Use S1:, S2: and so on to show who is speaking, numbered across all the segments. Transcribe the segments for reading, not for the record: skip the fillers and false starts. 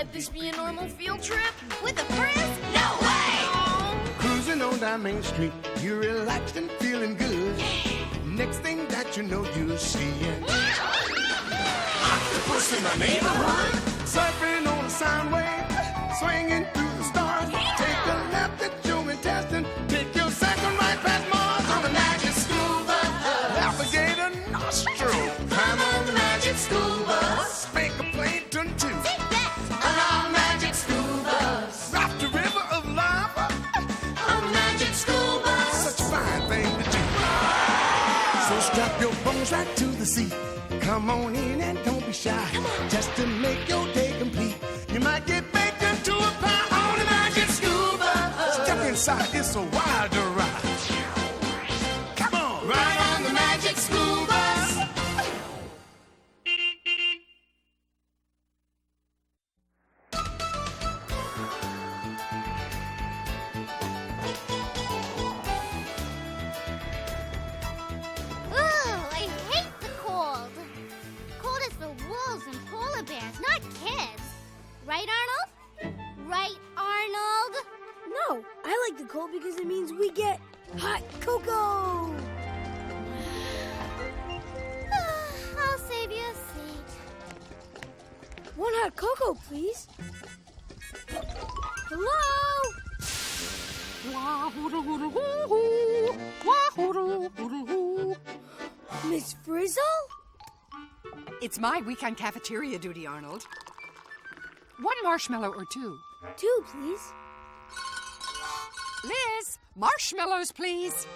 S1: let this be a normal field trip?
S2: With a Frizz? No way!
S3: Cruising on down Main Street, you're relaxed and feeling good. Next thing that you know, you're seeing octopus in the neighborhood. Surfing on a sound wave, swinging through the stars. Take a left at your intestine, take your second right past Mars on the magic school bus. Alligator nostril, climb on the magic school bus. Make a plankton too. On our magic school bus. Rock the river of lava on the magic school bus. Such a fine thing to do. So strap your bones right to the seat. Come on in and don't be shy. Just to make your day complete. You might get baked into a pie on the magic school bus. Step inside, it's a wild ride. Come on, ride on the magic school bus.
S2: Ooh, I hate the cold. Cold is for wolves and polar bears, not kids. Right, Arnold? Right, Arnold?
S4: No, I like the cold because it means we get hot cocoa.
S2: I'll save you a seat.
S4: One hot cocoa, please. Hello? Miss Frizzle?
S5: It's my weekend cafeteria duty, Arnold. One marshmallow or two.
S4: Two, please.
S5: Liz, marshmallows, please.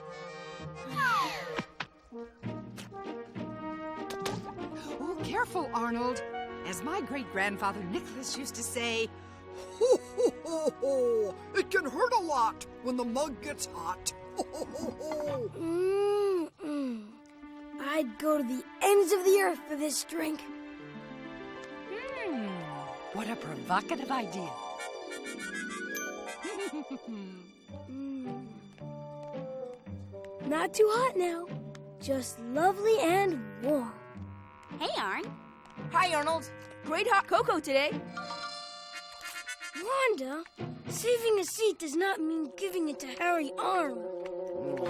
S5: Oh, careful, Arnold. As my great-grandfather Nicholas used to say,
S6: Ho, ho, ho, ho. It can hurt a lot when the mug gets hot. Ho, ho, ho, ho.
S4: I'd go to the ends of the earth for this drink.
S5: what a provocative idea.
S4: Not too hot now. Just lovely and warm.
S2: Hey, Arn.
S1: Hi, Arnold. Great hot cocoa today.
S4: Wanda, saving a seat does not mean giving it to Harry Arnold.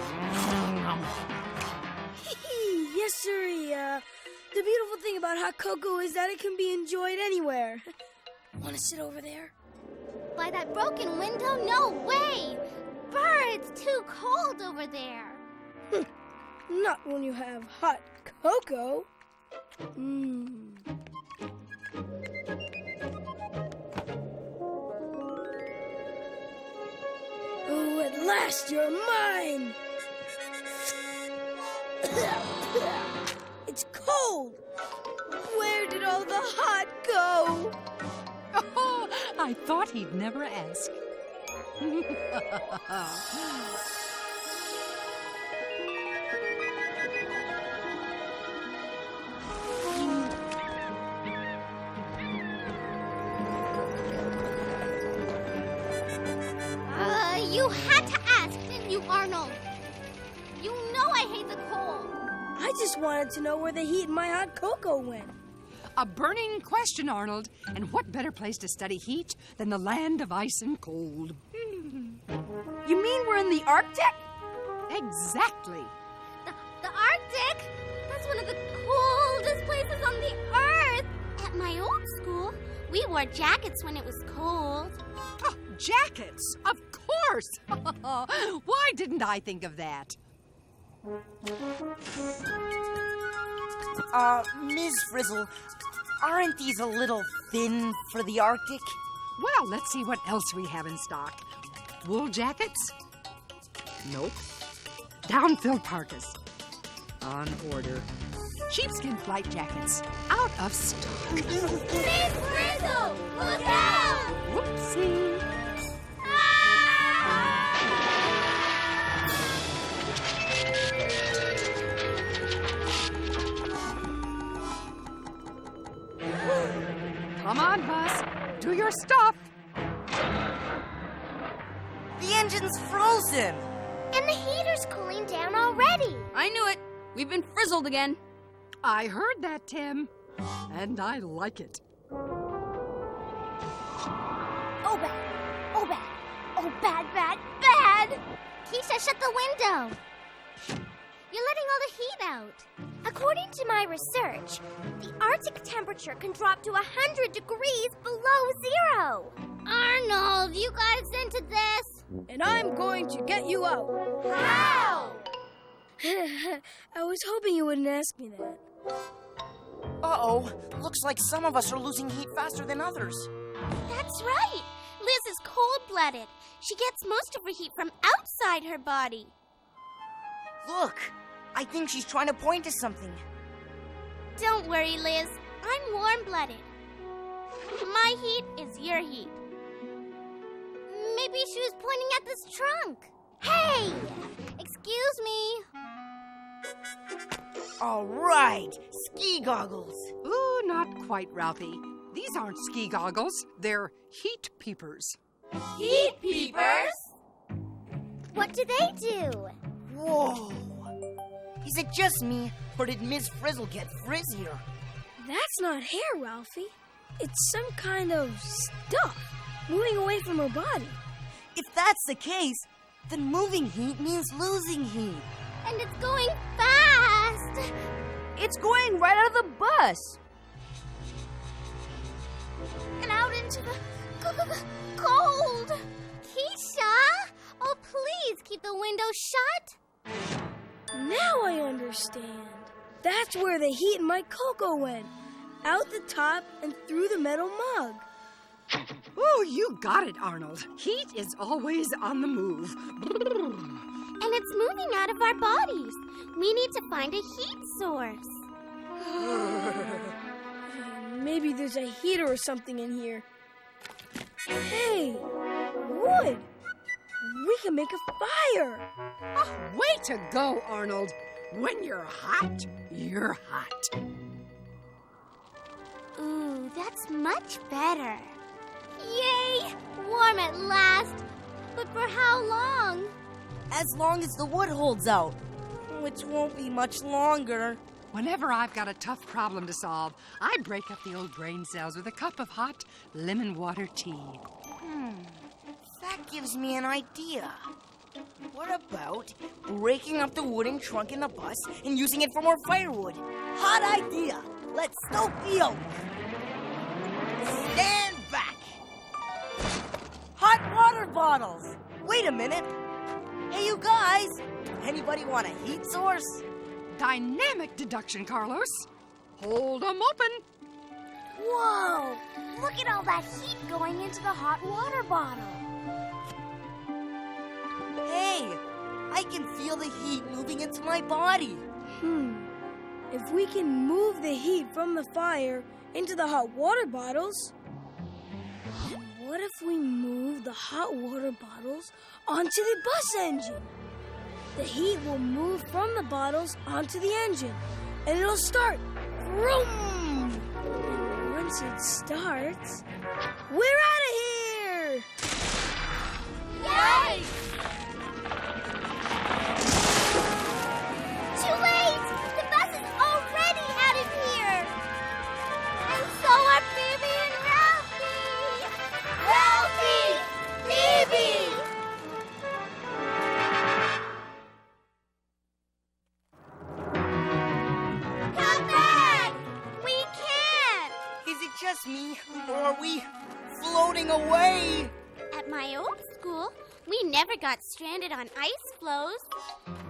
S4: Yes, sirree. The beautiful thing about hot cocoa is that it can be enjoyed anywhere. Want to sit over there?
S2: By that broken window? No way! Brr, it's too cold over there.
S4: Not when you have hot cocoa. Oh, at last you're mine! It's cold! Where did all the hot go?
S5: Oh, I thought he'd never ask.
S2: You had to ask, didn't you, Arnold? You know I hate the cold.
S4: I just wanted to know where the heat in my hot cocoa went.
S5: A burning question, Arnold. And what better place to study heat than the land of ice and cold?
S1: You mean we're in the Arctic?
S5: Exactly.
S2: The Arctic? That's one of the coldest places on the earth. At my old school, we wore jackets when it was cold.
S5: Oh, jackets, of course. Why didn't I think of that?
S7: Ms. Frizzle, aren't these a little thin for the Arctic?
S5: Well, let's see what else we have in stock. Wool jackets? Nope. Down-filled parkas? On order. Sheepskin flight jackets? Out of stock.
S2: Miss Frizzle, look out!
S5: Whoopsie. Come on, bus. Do your stuff.
S7: The engine's frozen.
S2: And the heater's cooling down already.
S1: I knew it. We've been frizzled again.
S5: I heard that, Tim. And I like it.
S2: Oh, bad. Oh, bad. Oh, bad, bad, bad. Keisha, shut the window. You're letting all the heat out. According to my research, the Arctic temperature can drop to 100 degrees below zero. Arnold, you got us into this.
S4: And I'm going to get you out.
S2: How?
S4: I was hoping you wouldn't ask me that.
S7: Uh-oh. Looks like some of us are losing heat faster than others.
S2: That's right. Liz is cold-blooded. She gets most of her heat from outside her body.
S7: Look, I think she's trying to point to something.
S2: Don't worry, Liz. I'm warm-blooded. My heat is your heat. Maybe she was pointing at this trunk. Hey! Excuse me.
S7: All right, ski goggles.
S5: Ooh, not quite, Ralphie. These aren't ski goggles. They're heat peepers.
S1: Heat peepers?
S2: What do they do?
S7: Whoa. Is it just me, or did Miss Frizzle get frizzier?
S4: That's not hair, Ralphie. It's some kind of stuff moving away from her body.
S7: If that's the case, then moving heat means losing heat.
S2: And it's going fast.
S1: It's going right out of the bus.
S2: And out into the cold. Keisha! Oh, please keep the window shut.
S4: Now I understand. That's where the heat in my cocoa went. Out the top and through the metal mug.
S5: Oh, you got it, Arnold. Heat is always on the move.
S2: And it's moving out of our bodies. We need to find a heat source.
S4: Maybe there's a heater or something in here. Hey, wood. We can make a fire.
S5: Oh, way to go, Arnold. When you're hot, you're hot.
S2: Ooh, that's much better. Yay! Warm at last. But for how long?
S7: As long as the wood holds out, which won't be much longer.
S5: Whenever I've got a tough problem to solve, I break up the old brain cells with a cup of hot lemon water tea.
S7: That gives me an idea. What about breaking up the wooden trunk in the bus and using it for more firewood? Hot idea! Let's stoke the oak. Stand back! Hot water bottles! Wait a minute. Hey, you guys! Anybody want a heat source?
S5: Dynamic deduction, Carlos. Hold 'em open.
S2: Whoa! Look at all that heat going into the hot water bottle.
S7: Hey, I can feel the heat moving into my body.
S4: If we can move the heat from the fire into the hot water bottles, what if we move the hot water bottles onto the bus engine? The heat will move from the bottles onto the engine, and it'll start. Vroom! And once it starts, we're out of here!
S2: Yay! Too late! The bus is already out of here! And so are Phoebe and Ralphie! Ralphie! Phoebe! Come back! We can't!
S7: Is it just me, or are we floating away?
S2: At my old school, we never got stranded on ice floes.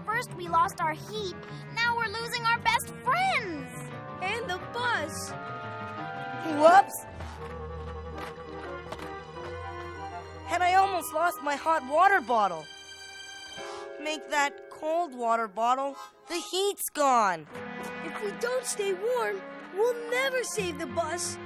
S2: First we lost our heat, now we're losing our best friends.
S4: And the bus!
S7: Whoops! And I almost lost my hot water bottle. Make that cold water bottle, the heat's gone.
S4: If we don't stay warm, we'll never save the bus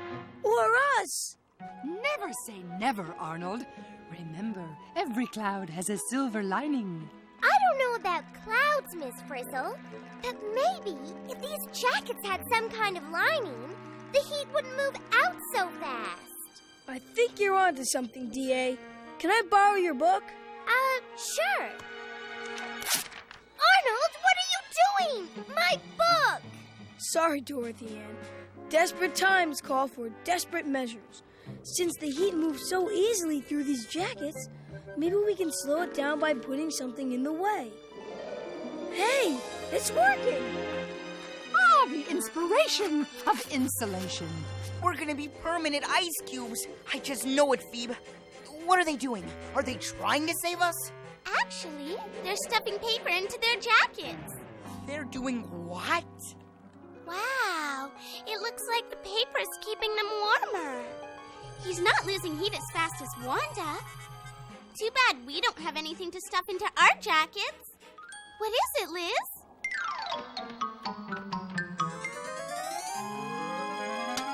S4: or us.
S5: Never say never, Arnold. Remember, every cloud has a silver lining.
S2: I don't know about clouds, Miss Frizzle, but maybe if these jackets had some kind of lining, the heat wouldn't move out so fast.
S4: I think you're onto something, D.A. Can I borrow your book?
S2: Sure. Arnold, what are you doing? My book!
S4: Sorry, Dorothy Ann. Desperate times call for desperate measures. Since the heat moves so easily through these jackets, maybe we can slow it down by putting something in the way. Hey, it's working!
S5: Ah, the inspiration of insulation.
S7: We're gonna be permanent ice cubes. I just know it, Phoebe. What are they doing? Are they trying to save us?
S2: Actually, they're stuffing paper into their jackets.
S7: They're doing what?
S2: Wow, it looks like the paper's keeping them warmer. He's not losing heat as fast as Wanda. Too bad we don't have anything to stuff into our jackets. What is it, Liz?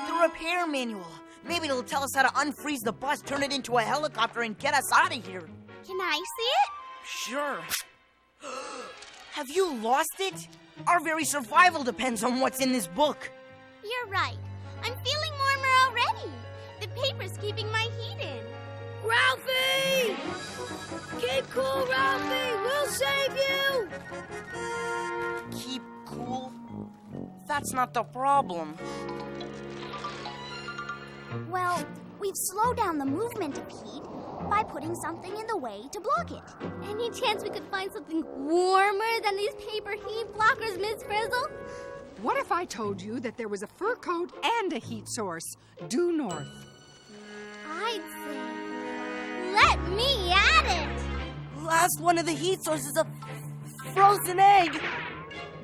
S7: The repair manual. Maybe it'll tell us how to unfreeze the bus, turn it into a helicopter, and get us out of here.
S2: Can I see it?
S7: Sure. Have you lost it? Our very survival depends on what's in this book.
S2: You're right. I'm feeling warmer already. The paper's keeping my heat in.
S4: Ralphie! Keep cool, Ralphie! We'll save you!
S7: Keep cool? That's not the problem.
S2: Well, we've slowed down the movement of heat by putting something in the way to block it. Any chance we could find something warmer than these paper heat blockers, Miss Frizzle?
S5: What if I told you that there was a fur coat and a heat source due north?
S2: I'd say, let me at it!
S7: Last one of the heat sources is a frozen egg.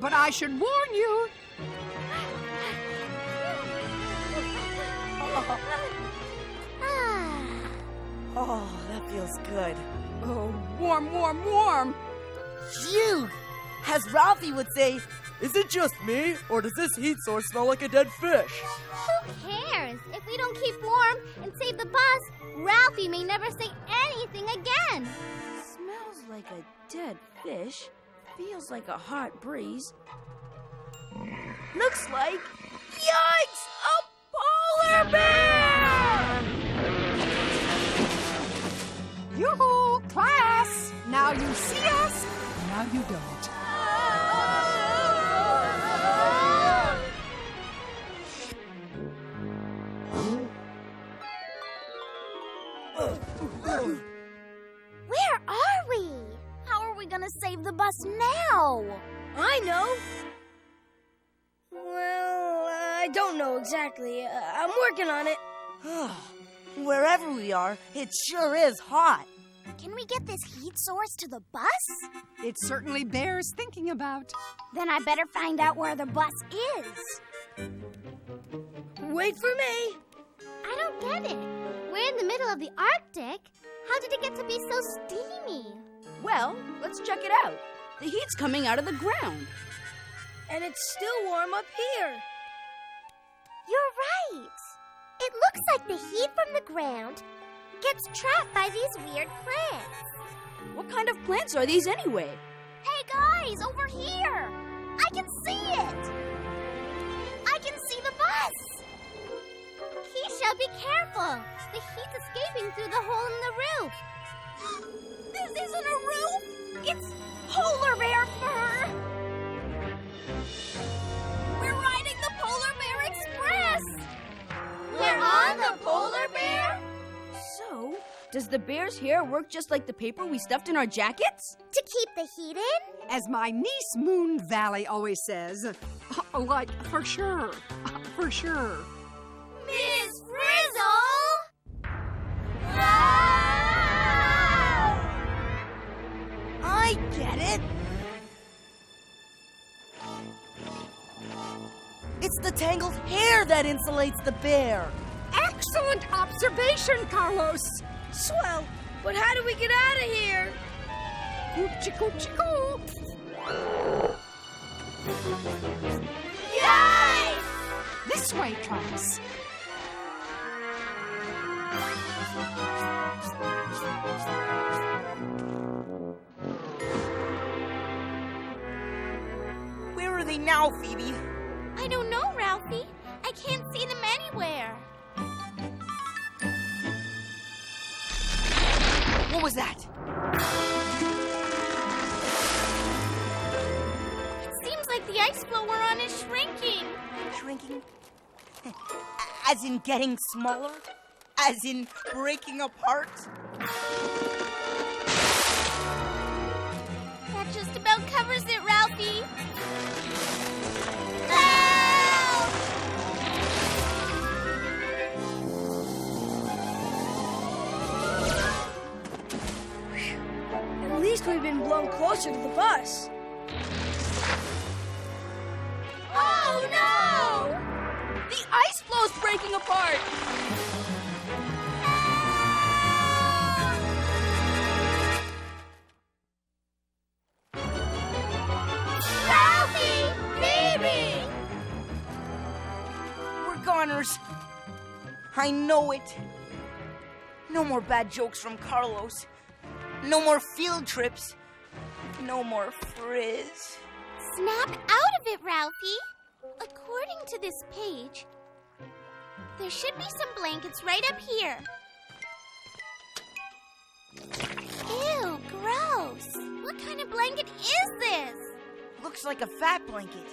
S5: But I should warn you.
S7: Oh, that feels good.
S5: Oh, warm, warm, warm.
S7: Phew! As Ralphie would say, is it just me, or does this heat source smell like a dead fish?
S2: Who cares? If we don't keep warm and save the bus, Ralphie may never say anything again.
S1: Smells like a dead fish. Feels like a hot breeze. Looks like... Yikes! A polar bear!
S5: Yoo-hoo, class! Now you see us, now you don't.
S2: Where are we? How are we gonna save the bus now?
S4: I know. Well, I don't know exactly. I'm working on it.
S7: Wherever we are, it sure is hot.
S2: Can we get this heat source to the bus?
S5: It certainly bears thinking about.
S2: Then I better find out where the bus is.
S4: Wait for me.
S2: I don't get it. We're in the middle of the Arctic. How did it get to be so steamy?
S1: Well, let's check it out. The heat's coming out of the ground.
S4: And it's still warm up here.
S2: You're right. It looks like the heat from the ground gets trapped by these weird plants.
S1: What kind of plants are these anyway?
S2: Hey guys, over here! I can see it! I can see the bus! Keisha, be careful! The heat's escaping through the hole in the roof. This isn't a roof! It's polar bear fur! We're riding the Polar Bear Express! We're on the Polar Bear?
S1: So, does the bear's hair work just like the paper we stuffed in our jackets?
S2: To keep the heat in?
S5: As my niece Moon Valley always says, like, for sure, for sure.
S2: Miss Frizzle!
S7: I get it. It's the tangled hair that insulates the bear.
S5: Excellent observation, Carlos.
S4: Swell. But how do we get out of here?
S5: Coochie-coochie-coo.
S2: Yay!
S5: This way, class.
S7: Where are they now, Phoebe?
S2: I don't know, Ralphie. I can't see them anywhere.
S7: What was that?
S2: It seems like the ice floe we're on is shrinking.
S7: Shrinking? As in getting smaller? As in breaking apart?
S2: That just about covers it, Ralphie.
S4: At least we've been blown closer to the bus.
S1: Oh no! The ice flow's breaking apart!
S2: Ralphie! Baby!
S7: We're goners. I know it. No more bad jokes from Carlos. No more field trips. No more Frizz.
S2: Snap out of it, Ralphie. According to this page, there should be some blankets right up here. Ew, gross. What kind of blanket is this?
S7: Looks like a fat blanket.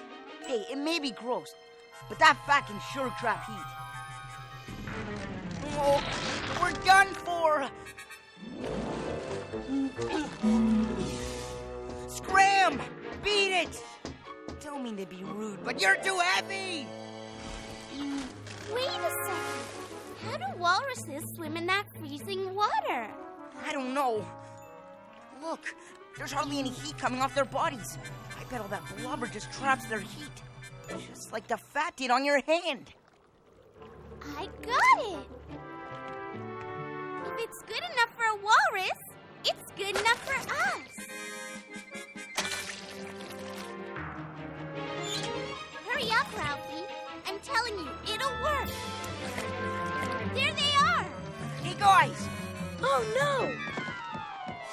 S7: Hey, it may be gross, but that fat can sure trap heat. Oh, we're done for. Scram! Beat it! Don't mean to be rude, but you're too heavy!
S2: Wait a second. How do walruses swim in that freezing water?
S7: I don't know. Look, there's hardly any heat coming off their bodies. I bet all that blubber just traps their heat. Just like the fat did on your hand.
S2: I got it. If it's good enough for a walrus, it's good enough for us. Hurry up, Ralphie. I'm telling you, it'll work. There they are.
S7: Hey, guys!
S4: Oh no!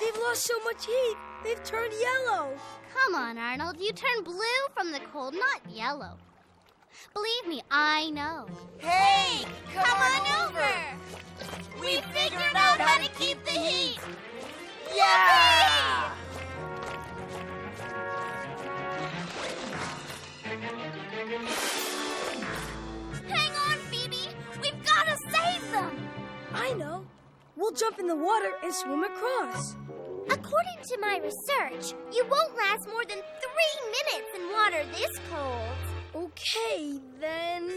S4: They've lost so much heat, they've turned yellow.
S2: Come on, Arnold. You turn blue from the cold, not yellow. Believe me, I know.
S7: Hey!
S2: Come on over. We figured out how to keep the heat.
S7: Yeah!
S2: Hang on, Phoebe. We've got to save them.
S4: I know. We'll jump in the water and swim across.
S2: According to my research, you won't last more than 3 minutes in water this cold.
S4: Okay, then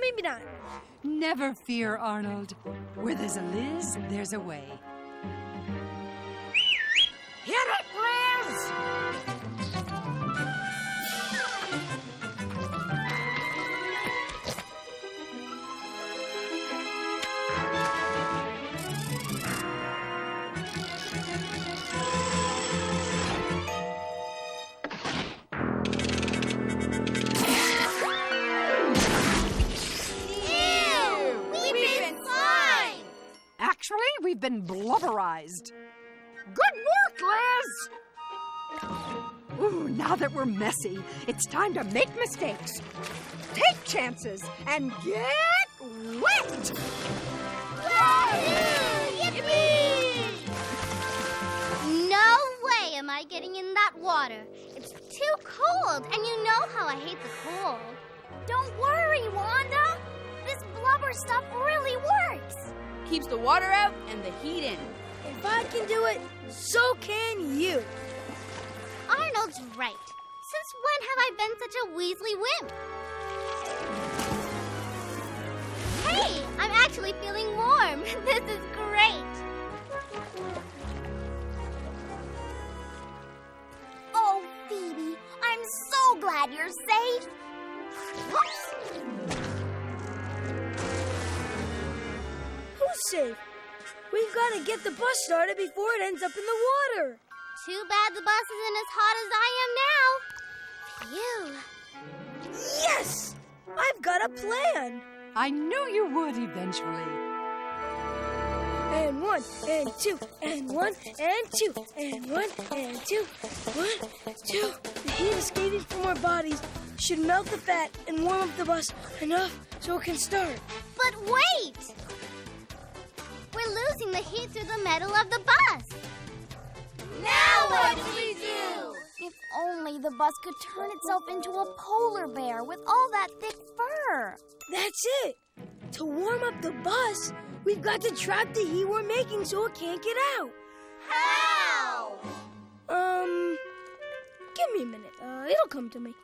S4: maybe not.
S5: Never fear, Arnold. Where there's a Liz, there's a way.
S7: Hit it, Liz!
S5: Actually, we've been blubberized. Good work, Liz! Ooh, now that we're messy, it's time to make mistakes, take chances, and get wet!
S2: Yippee! No way am I getting in that water. It's too cold, and you know how I hate the cold. Don't worry, Wanda. This blubber stuff really works.
S1: Keeps the water out and the heat in.
S4: If I can do it, so can you.
S2: Arnold's right. Since when have I been such a Weasley wimp? Hey, I'm actually feeling warm. This is great. Oh, Phoebe, I'm so glad you're safe. Whoops.
S4: Who's safe? We've got to get the bus started before it ends up in the water.
S2: Too bad the bus isn't as hot as I am now. Phew.
S4: Yes! I've got a plan.
S5: I knew you would eventually.
S4: And 1, and 2, and 1, and 2, and 1, and 2, 1, 2. The heat escaping from our bodies should melt the fat and warm up the bus enough so it can start.
S2: But wait! We're losing the heat through the metal of the bus. Now what do we do? If only the bus could turn itself into a polar bear with all that thick fur.
S4: That's it. To warm up the bus, We've got to trap the heat we're making so it can't get out.
S2: How?
S4: Give me a minute. It'll come to me.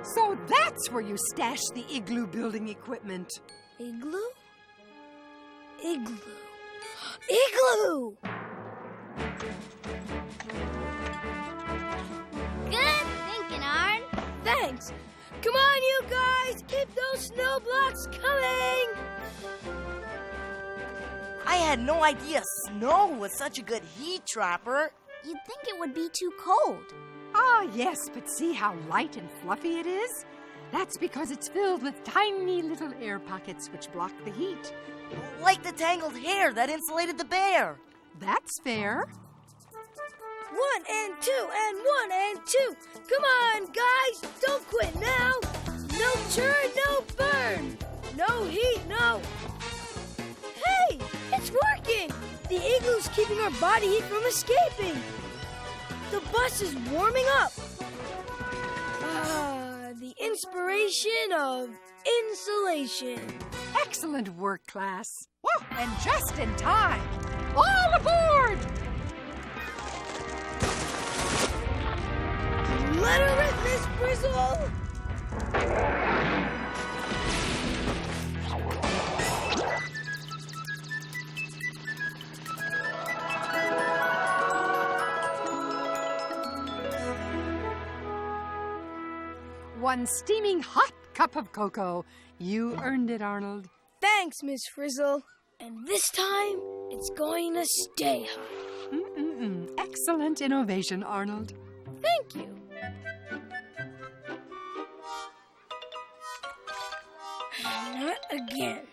S5: So that's where you stash the igloo building equipment.
S4: Igloo? Igloo. Igloo!
S2: Good thinking, Arn.
S4: Thanks. Come on, you guys. Keep those snow blocks coming.
S7: I had no idea snow was such a good heat trapper.
S2: You'd think it would be too cold.
S5: Ah, yes, but see how light and fluffy it is? That's because it's filled with tiny little air pockets which block the heat.
S7: Like the tangled hair that insulated the bear.
S5: That's fair.
S4: 1 and 2 and 1 and 2. Come on, guys. Don't quit now. No turn, no burn. No heat, no. Hey, it's working. The igloo's keeping our body heat from escaping. The bus is warming up. The inspiration of insulation.
S5: Excellent work, class. Woo, and just in time. All aboard!
S4: Let her rip, Miss Frizzle!
S5: One steaming hot cup of cocoa. You earned it, Arnold.
S4: Thanks, Miss Frizzle. And this time, it's going to stay hot.
S5: Excellent innovation, Arnold.
S4: Thank you. Not again.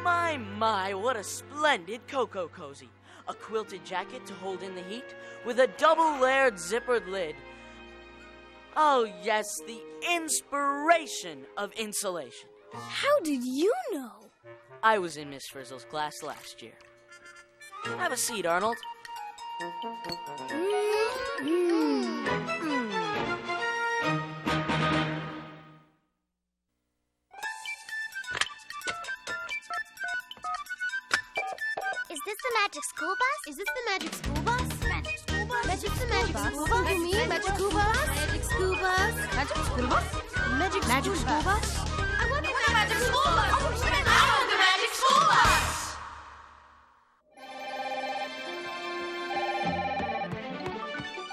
S7: My, what a splendid cocoa cozy. A quilted jacket to hold in the heat with a double-layered zippered lid. Oh, yes, the inspiration of insulation.
S4: How did you know?
S7: I was in Miss Frizzle's class last year. Have a seat, Arnold.
S2: Is this the magic school bus? Is this the magic school bus? Magic school bus? Magic the magic school bus? You mean magic school bus? Magic school bus? Magic school bus? Magic school bus? I wonder what the magic school bus? I want the magic school bus!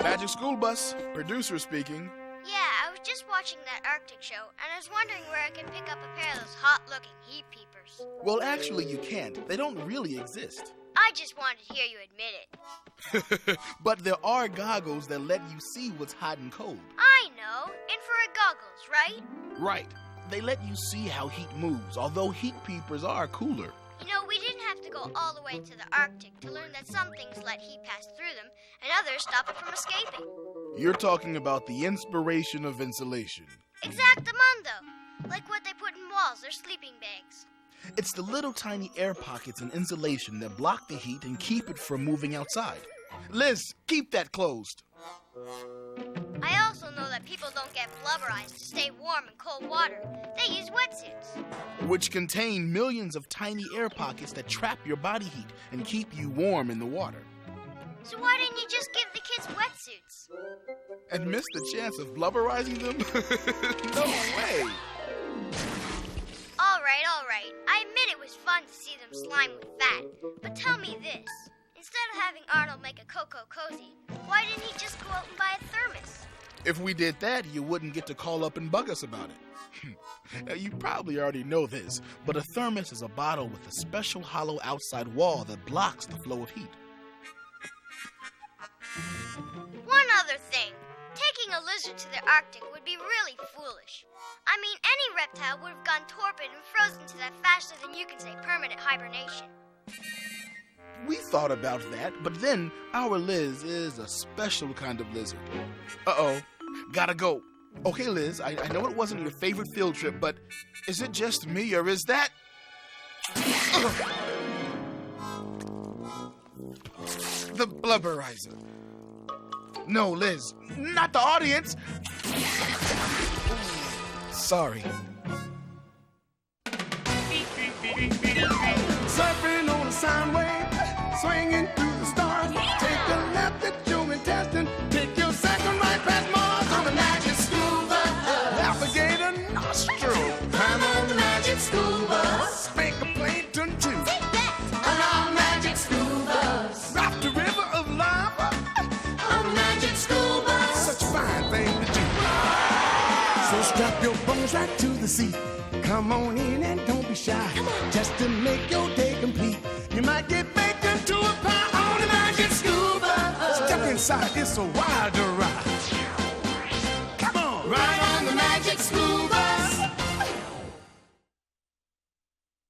S3: Magic School Bus, producer speaking.
S2: Yeah, I was just watching that Arctic show, and I was wondering where I can pick up a pair of those hot-looking heat peepers.
S3: Well, actually, you can't. They don't really exist.
S2: I just wanted to hear you admit it.
S3: But there are goggles that let you see what's hot and cold.
S2: I know. Infrared goggles, right?
S3: Right. They let you see how heat moves, although heat peepers are cooler.
S2: You know, we didn't have to go all the way to the Arctic to learn that some things let heat pass through them and others stop it from escaping.
S3: You're talking about the inspiration of insulation.
S2: Exactamundo. Like what they put in walls or sleeping bags.
S3: It's the little tiny air pockets in insulation that block the heat and keep it from moving outside. Liz, keep that closed.
S2: I also know that people don't get blubberized to stay warm in cold water. They use wetsuits.
S3: Which contain millions of tiny air pockets that trap your body heat and keep you warm in the water.
S2: So why didn't you just give the kids wetsuits?
S3: And miss the chance of blubberizing them? No way.
S2: All right. I admit it was fun to see them slime with fat. But tell me this. Instead of having Arnold make a cocoa cozy, why didn't he just go out and buy a thermos?
S3: If we did that, you wouldn't get to call up and bug us about it. Now, you probably already know this, but a thermos is a bottle with a special hollow outside wall that blocks the flow of heat.
S2: One other thing. Taking a lizard to the Arctic would be really foolish. I mean, any reptile would have gone torpid and frozen to that faster than you can say permanent hibernation.
S3: We thought about that, but then our Liz is a special kind of lizard. Uh-oh, gotta go. Okay, Liz, I know it wasn't your favorite field trip, but is it just me, or is that... The blubberizer. No, Liz, not the audience. Sorry. Surfing on a sound wave, swinging through the stars. Take a left at your intestine. Take your second right past Mars on the magic scuba. Alligator nostril. Climb on the magic scuba. Spank a plankton too.
S2: Take that!
S3: On magic scuba. Drop the river of lava. On magic scuba. Such a fine thing to do. So strap your bones right to the seat. Come on in and don't be shy. Just to make your day complete. You might get baked into a pie on the magic scuba. Step inside, it's a wilder ride. Come on, ride on the magic scuba.